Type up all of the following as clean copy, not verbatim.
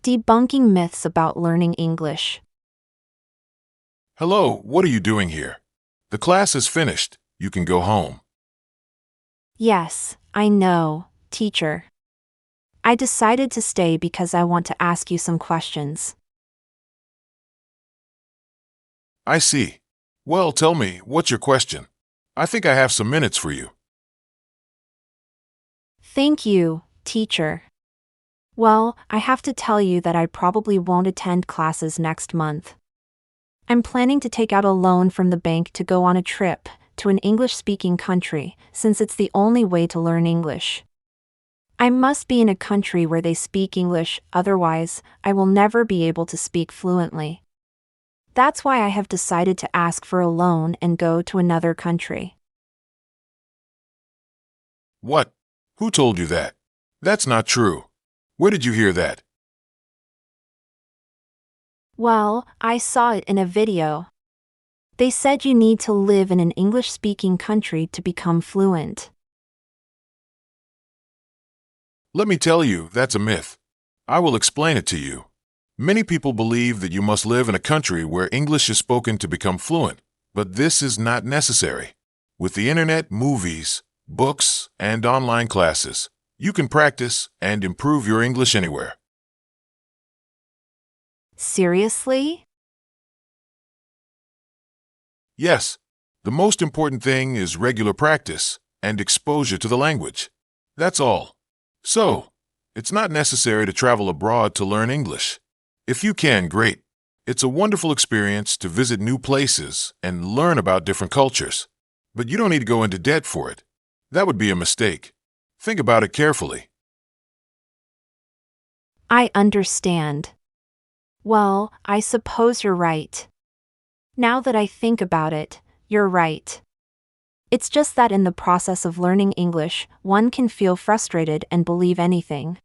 Debunking myths about learning English. Hello, what are you doing here? The class is finished. You can go home. Yes, I know, teacher. I decided to stay because I want to ask you some questions. I see. Well, tell me, what's your question? I think I have some minutes for you. Thank you, teacher. Well, I have to tell you that I probably won't attend classes next month. I'm planning to take out a loan from the bank to go on a trip to an English-speaking country, since it's the only way to learn English. I must be in a country where they speak English, otherwise, I will never be able to speak fluently. That's why I have decided to ask for a loan and go to another country. What? Who told you that? That's not true. Where did you hear that? Well, I saw it in a video. They said you need to live in an English-speaking country to become fluent. Let me tell you, that's a myth. I will explain it to you. Many people believe that you must live in a country where English is spoken to become fluent, but this is not necessary. With the internet, movies, books, and online classes, you can practice and improve your English anywhere. Seriously? Yes, the most important thing is regular practice and exposure to the language. That's all. So, it's not necessary to travel abroad to learn English. If you can, great. It's a wonderful experience to visit new places and learn about different cultures. But you don't need to go into debt for it. That would be a mistake. Think about it carefully. I understand. Well, I suppose you're right. Now that I think about it, you're right. It's just that in the process of learning English, one can feel frustrated and believe anything.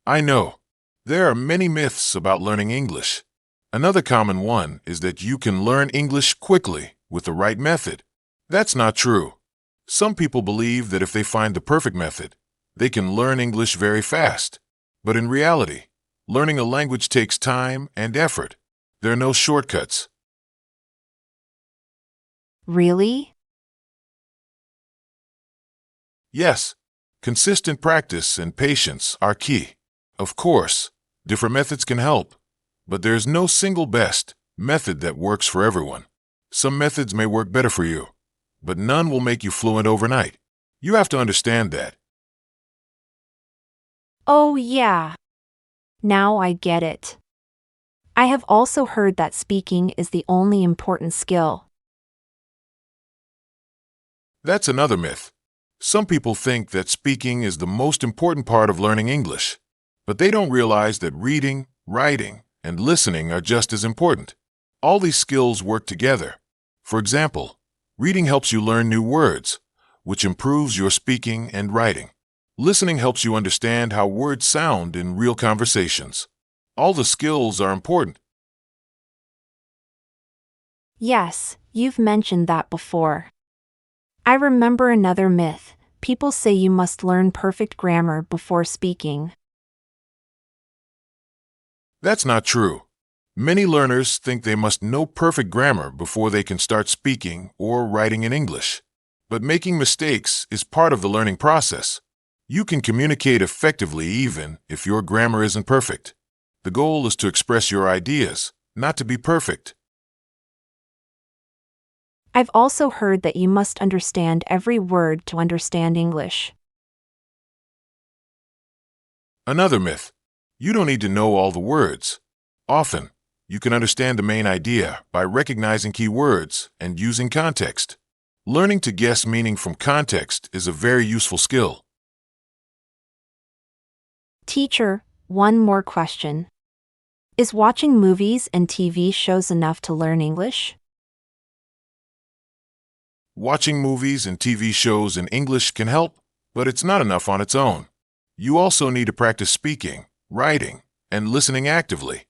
I know. There are many myths about learning English. Another common one is that you can learn English quickly with the right method. That's not true. Some people believe that if they find the perfect method, they can learn English very fast. But in reality, learning a language takes time and effort. There are no shortcuts. Really? Yes, consistent practice and patience are key. Of course, different methods can help, but there's no single best method that works for everyone. Some methods may work better for you, but none will make you fluent overnight. You have to understand that. Oh yeah. Now I get it. I have also heard that speaking is the only important skill. That's another myth. Some people think that speaking is the most important part of learning English, but they don't realize that reading, writing, and listening are just as important. All these skills work together. For example, reading helps you learn new words, which improves your speaking and writing. Listening helps you understand how words sound in real conversations. All the skills are important. Yes, you've mentioned that before. I remember another myth. People say you must learn perfect grammar before speaking. That's not true. Many learners think they must know perfect grammar before they can start speaking or writing in English. But making mistakes is part of the learning process. You can communicate effectively even if your grammar isn't perfect. The goal is to express your ideas, not to be perfect. I've also heard that you must understand every word to understand English. Another myth. You don't need to know all the words. Often, you can understand the main idea by recognizing key words and using context. Learning to guess meaning from context is a very useful skill. Teacher, one more question. Is watching movies and TV shows enough to learn English? Watching movies and TV shows in English can help, but it's not enough on its own. You also need to practice speaking, writing, and listening actively.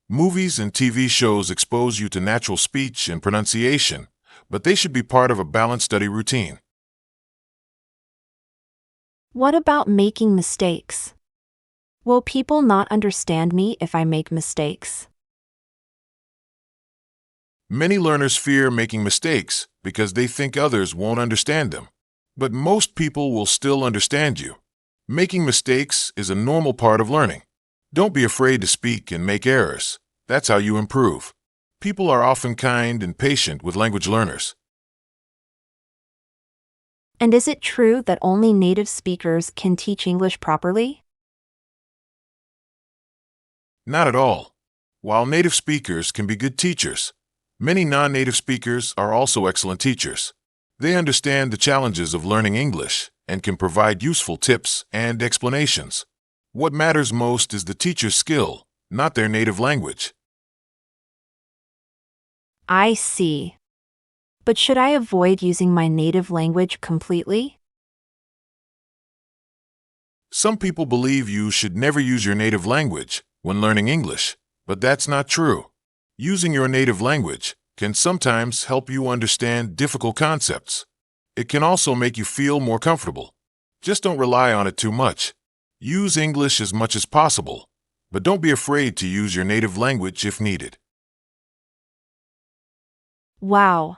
Movies and TV shows expose you to natural speech and pronunciation, but they should be part of a balanced study routine. What about making mistakes? Will people not understand me if I make mistakes? Many learners fear making mistakes because they think others won't understand them. But most people will still understand you. Making mistakes is a normal part of learning. Don't be afraid to speak and make errors. That's how you improve. People are often kind and patient with language learners. And is it true that only native speakers can teach English properly? Not at all. While native speakers can be good teachers, many non-native speakers are also excellent teachers. They understand the challenges of learning English and can provide useful tips and explanations. What matters most is the teacher's skill, not their native language. I see. But should I avoid using my native language completely? Some people believe you should never use your native language when learning English, but that's not true. Using your native language can sometimes help you understand difficult concepts. It can also make you feel more comfortable. Just don't rely on it too much. Use English as much as possible, but don't be afraid to use your native language if needed. Wow.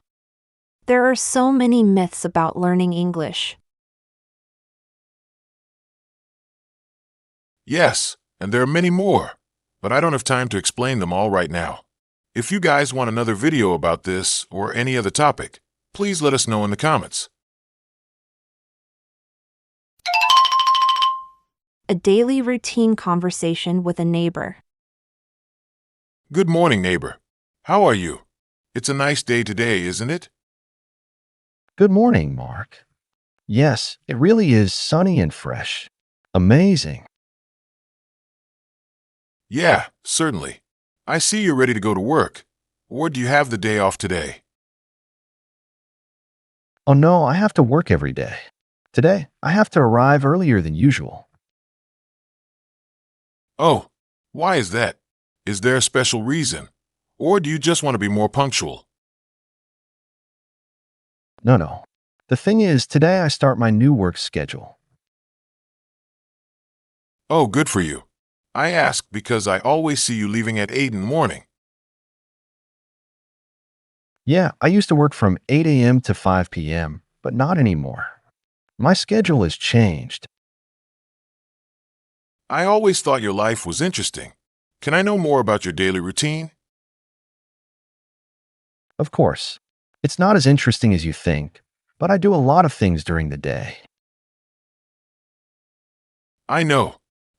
There are so many myths about learning English. Yes, and there are many more, but I don't have time to explain them all right now. If you guys want another video about this or any other topic, please let us know in the comments. A daily routine conversation with a neighbor. Good morning, neighbor. How are you? It's a nice day today, isn't it? Good morning, Mark. Yes, it really is sunny and fresh. Amazing. Yeah, certainly. I see you're ready to go to work. Or do you have the day off today? Oh no, I have to work every day. Today, I have to arrive earlier than usual. Oh, why is that? Is there a special reason? Or do you just want to be more punctual? No. The thing is, today I start my new work schedule. Oh, good for you. I ask because I always see you leaving at 8 in the morning. Yeah, I used to work from 8 a.m. to 5 p.m., but not anymore. My schedule has changed. I always thought your life was interesting. Can I know more about your daily routine? Of course, it's not as interesting as you think, but I do a lot of things during the day. I know.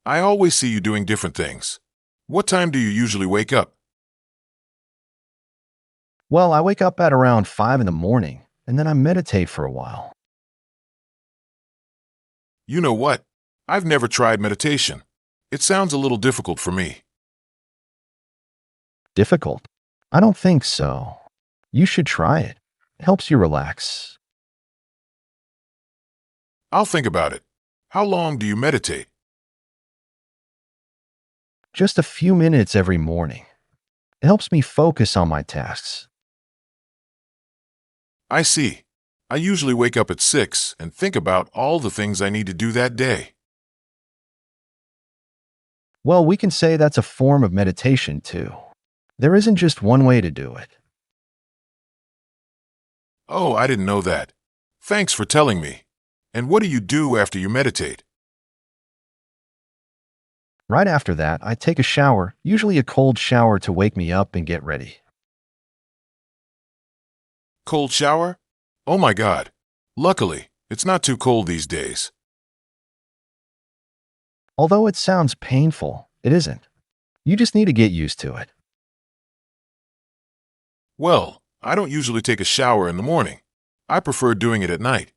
I always see you doing different things. What time do you usually wake up? Well, I wake up at around 5 in the morning, and then I meditate for a while. You know what? I've never tried meditation. It sounds a little difficult for me. Difficult? I don't think so. You should try it. It helps you relax. I'll think about it. How long do you meditate? Just a few minutes every morning. It helps me focus on my tasks. I see. I usually wake up at 6 and think about all the things I need to do that day. Well, we can say that's a form of meditation too. There isn't just one way to do it. Oh, I didn't know that. Thanks for telling me. And what do you do after you meditate? Right after that, I take a shower, usually a cold shower to wake me up and get ready. Cold shower? Oh my God. Luckily, it's not too cold these days. Although it sounds painful, it isn't. You just need to get used to it. Well, I don't usually take a shower in the morning. I prefer doing it at night.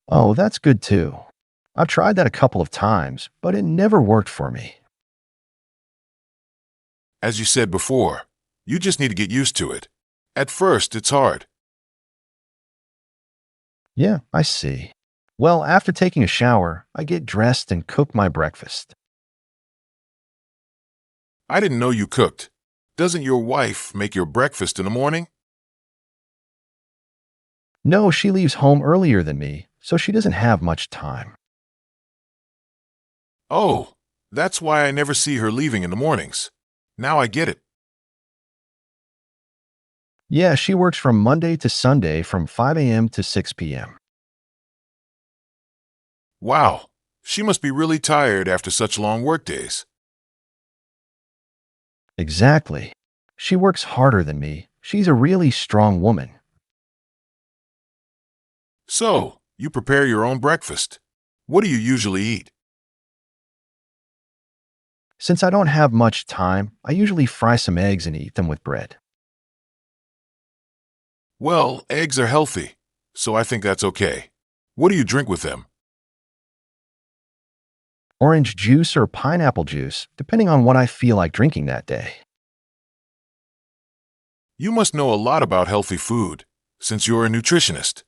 Oh, that's good too. I've tried that a couple of times, but it never worked for me. As you said before, you just need to get used to it. At first, it's hard. Yeah, I see. Well, after taking a shower, I get dressed and cook my breakfast. I didn't know you cooked. Doesn't your wife make your breakfast in the morning? No, she leaves home earlier than me, so she doesn't have much time. Oh, that's why I never see her leaving in the mornings. Now I get it. Yeah, she works from Monday to Sunday from 5 a.m. to 6 p.m. Wow, she must be really tired after such long workdays. Exactly. She works harder than me. She's a really strong woman. So, you prepare your own breakfast. What do you usually eat? Since I don't have much time, I usually fry some eggs and eat them with bread. Well, eggs are healthy, so I think that's okay. What do you drink with them? Orange juice or pineapple juice, depending on what I feel like drinking that day. You must know a lot about healthy food, since you're a nutritionist.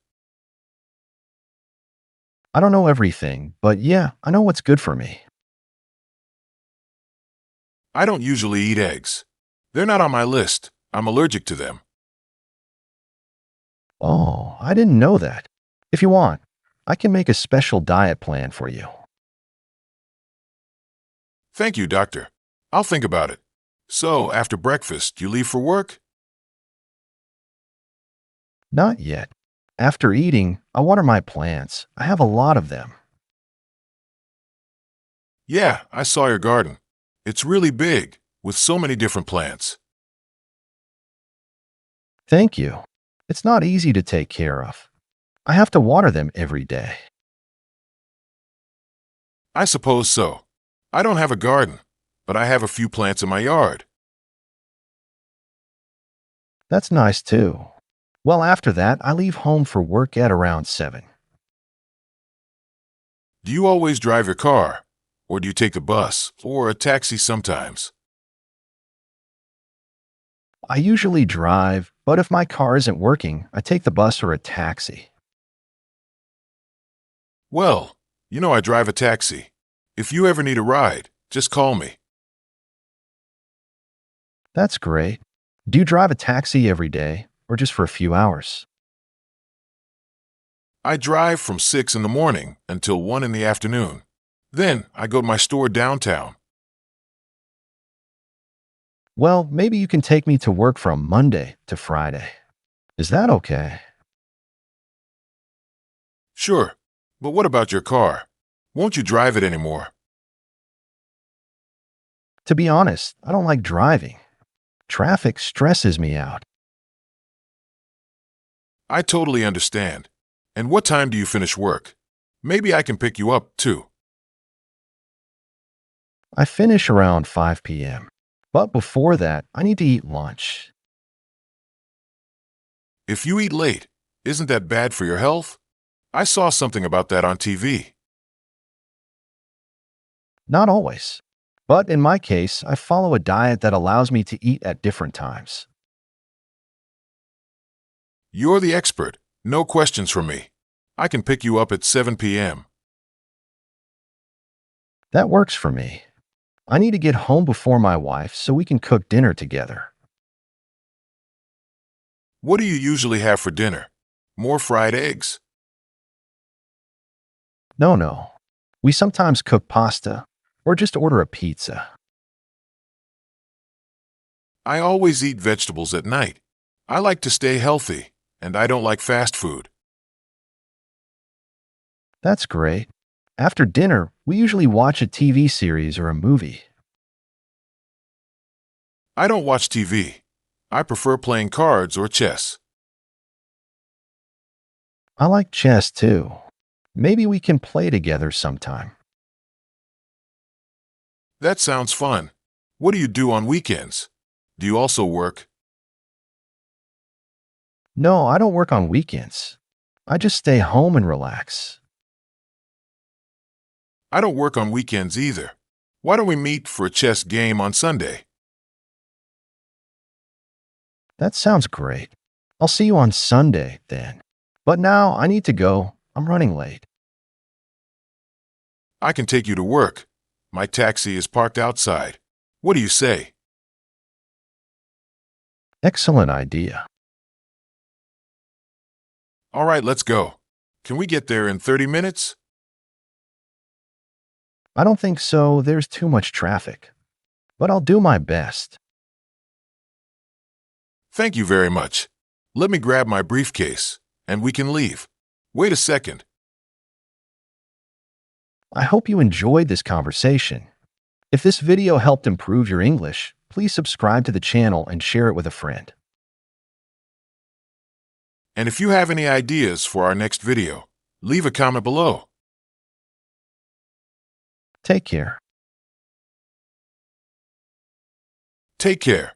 I don't know everything, but yeah, I know what's good for me. I don't usually eat eggs. They're not on my list. I'm allergic to them. Oh, I didn't know that. If you want, I can make a special diet plan for you. Thank you, doctor. I'll think about it. So, after breakfast, you leave for work? Not yet. After eating, I water my plants. I have a lot of them. Yeah, I saw your garden. It's really big, with so many different plants. Thank you. It's not easy to take care of. I have to water them every day. I suppose so. I don't have a garden, but I have a few plants in my yard. That's nice too. Well, after that, I leave home for work at around 7. Do you always drive your car? Or do you take the bus or a taxi sometimes? I usually drive, but if my car isn't working, I take the bus or a taxi. Well, I drive a taxi. If you ever need a ride, just call me. That's great. Do you drive a taxi every day or just for a few hours? I drive from 6 in the morning until 1 in the afternoon. Then I go to my store downtown. Well, maybe you can take me to work from Monday to Friday. Is that okay? Sure, but what about your car? Won't you drive it anymore? To be honest, I don't like driving. Traffic stresses me out. I totally understand. And what time do you finish work? Maybe I can pick you up, too. I finish around 5 p.m. But before that, I need to eat lunch. If you eat late, isn't that bad for your health? I saw something about that on TV. Not always. But in my case, I follow a diet that allows me to eat at different times. You're the expert. No questions from me. I can pick you up at 7 p.m. That works for me. I need to get home before my wife so we can cook dinner together. What do you usually have for dinner? More fried eggs? No. We sometimes cook pasta or just order a pizza. I always eat vegetables at night. I like to stay healthy, and I don't like fast food. That's great. After dinner, we usually watch a TV series or a movie. I don't watch TV. I prefer playing cards or chess. I like chess too. Maybe we can play together sometime. That sounds fun. What do you do on weekends? Do you also work? No, I don't work on weekends. I just stay home and relax. I don't work on weekends either. Why don't we meet for a chess game on Sunday? That sounds great. I'll see you on Sunday then. But now I need to go. I'm running late. I can take you to work. My taxi is parked outside. What do you say? Excellent idea. All right, let's go. Can we get there in 30 minutes? I don't think so. There's too much traffic. But I'll do my best. Thank you very much. Let me grab my briefcase, and we can leave. Wait a second. I hope you enjoyed this conversation. If this video helped improve your English, please subscribe to the channel and share it with a friend. And if you have any ideas for our next video, leave a comment below. Take care. Take care.